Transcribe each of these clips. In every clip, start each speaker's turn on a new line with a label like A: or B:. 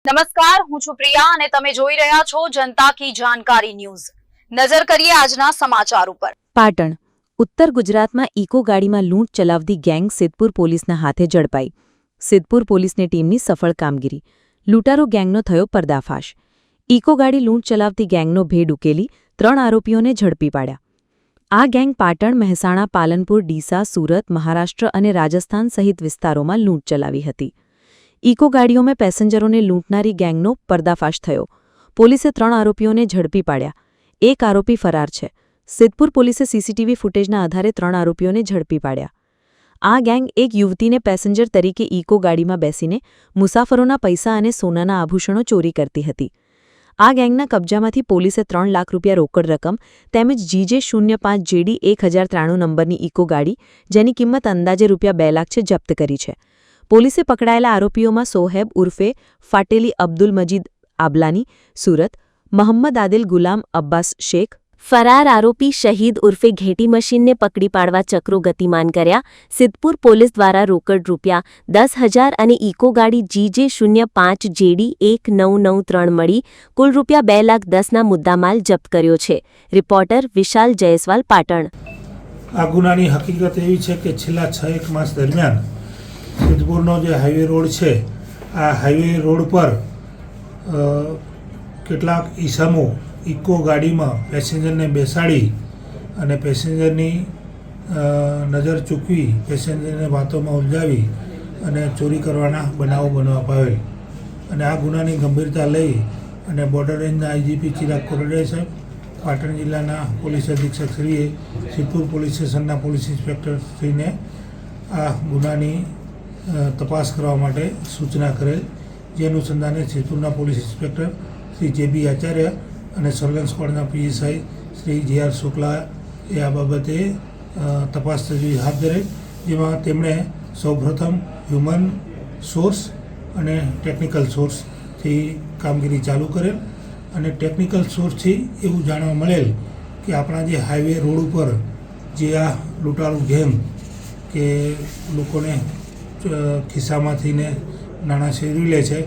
A: નમસ્કાર, હું છું પ્રિયા અને તમે જોઈ રહ્યા છો જનતા કી જાણકારી ન્યૂઝ। નજર કરીએ આજના સમાચાર ઉપર।
B: પાટણ ઉત્તર ગુજરાતમાં ઇકો ગાડીમાં લૂંટ ચલાવતી ગેંગ સિદ્ધપુર પોલીસના હાથે ઝડપાઈ। સિદ્ધપુર પોલીસની ટીમની સફળ કામગીરી। લૂંટારૂ ગેંગનો થયો પર્દાફાશ। ઇકો ગાડી લૂંટ ચલાવતી ગેંગનો ભેદ ઉકેલી 3 આરોપીઓને ઝડપી પાડ્યા। આ ગેંગ પાટણ, મહેસાણા, પાલનપુર, ડીસા, સુરત, મહારાષ્ટ્ર અને રાજસ્થાન સહિત વિસ્તારોમાં લૂંટ ચલાવી હતી। ઇકો ગાડીઓ में પેસેન્જરોને લૂંટનારી ગેંગનો પર્દાફાશ થયો। પોલીસે 3 આરોપીઓને ઝડપી પાડ્યા। એક આરોપી ફરાર છે। સિદ્ધપુર પોલીસે સીસીટીવી ફૂટેજના આધારે 3 આરોપીઓને ઝડપી પાડ્યા। આ ગેંગ એક યુવતીને પેસેન્જર તરીકે ઇકો ગાડીમાં બેસીને મુસાફરોના પૈસા અને સોનાના આભૂષણો ચોરી કરતી હતી। આ ગેંગના કબજામાંથી પોલીસે 3 લાખ રૂપિયા રોકડ રકમ તેમજ GJ05 JD 1093 નંબરની ઇકો ગાડી, જેની કિંમત અંદાજે રૂપિયા 2 લાખ છે, જપ્ત કરી છે। પોલીસે પકડાયેલા આરોપીઓમાં સોહેબ ઉર્ફે ફાટેલી અબ્દુલ મજીદ આબલાની સુરત, મોહમ્મદ આદિલ ગુલામ અબ્બાસ શેખ ફરાર આરોપી શહીદ ઉર્ફે ઘેટી મશીનને પકડી પાડવા ચક્રો ગતિમાન કર્યા। સિદ્ધપુર પોલીસ દ્વારા રોકડ રૂપિયા 10,000 અને ઇકો ગાડી GJ05 JD 1993 મળી કુલ રૂપિયા 2,10,000ના મુદ્દામાલ જપ્ત કર્યો છે। રિપોર્ટર વિશાલ જયસ્વાલ, પાટણ।
C: આ ગુનાની હકીકત એવી છે કે છેલ્લા 6 માસ દરમિયાન સિદ્ધપુરનો જે હાઈવે રોડ છે, આ હાઈવે રોડ પર કેટલાક ઈસમો ઇકો ગાડીમાં પેસેન્જરને બેસાડી અને પેસેન્જરની નજર ચૂકવી પેસેન્જરને વાતોમાં ઉલઝાવી અને ચોરી કરવાના બનાવો બનવા પાવેલ। અને આ ગુનાની ગંભીરતા લઈ અને બોર્ડર રેન્જના IGP ચિરાગ કોરડિયા સાહેબ, પાટણ જિલ્લાના પોલીસ અધિક્ષક શ્રીએ સિદ્ધપુર પોલીસ સ્ટેશનના પોલીસ ઇન્સ્પેક્ટર શ્રીને આ ગુનાની તપાસ કરવા માટે સૂચના કરેલ। જે અનુસંધાને સિદ્ધપુરના police inspector Shri JB Acharya અને સર્વેલન્સ સ્ક્વોડના PSI શ્રી JR શુક્લાએ આ બાબતે તપાસ તજવીજ હાથ ધરેલ, જેમાં તેમણે સૌપ્રથમ હ્યુમન સોર્સ અને ટેકનિકલ સોર્સથી કામગીરી ચાલુ કરેલ। અને ટેકનિકલ સોર્સથી એવું જાણવા મળેલ કે આપણા જે હાઈવે રોડ ઉપર જે આ લૂંટારૂ ગેંગ કે લોકોને ખિસ્સામાંથી ને નાણાં શેરવી લે છે,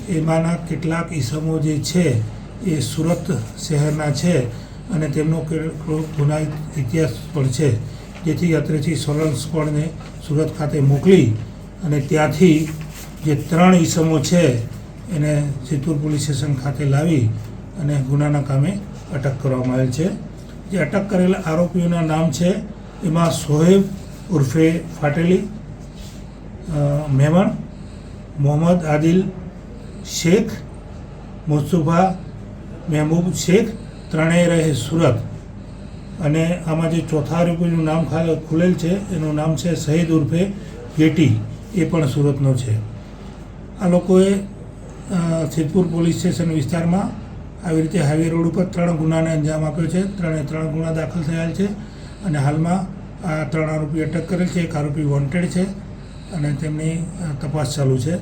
C: એમાંના કેટલાક ઈસમો જે છે એ સુરત શહેરના છે અને તેમનો ગુનાહિત ઇતિહાસ પણ છે। જેથી અત્રેથી સર્વેલન્સ સ્ક્વોડને સુરત ખાતે મોકલી અને ત્યાંથી જે 3 ઈસમો છે એને સિદ્ધપુર પોલીસ સ્ટેશન ખાતે લાવી અને ગુનાના કામે અટક કરવામાં આવેલ છે। જે અટક કરેલા આરોપીઓના નામ છે, એમાં સોહેબ ઉર્ફે ફાટેલી મેમણ, મોહમ્મદ આદિલ શેખ, મુસ્તફા મહેબૂબ શેખ, ત્રણેય રહે સુરત। અને આમાં જે ચોથા આરોપીનું નામ ખુલેલ છે એનું નામ છે શહીદ ઉર્ફે ઘેટી, એ પણ સુરતનો છે। આ લોકોએ સિદ્ધપુર પોલીસ સ્ટેશન વિસ્તારમાં આવી રીતે હાઈવે રોડ ઉપર 3 ગુનાને અંજામ આપ્યો છે। 3 ગુના દાખલ થયેલ છે અને હાલમાં આ 3 આરોપી અટક કરેલ છે। એક આરોપી વોન્ટેડ છે અને તેમની તપાસ ચાલુ છે।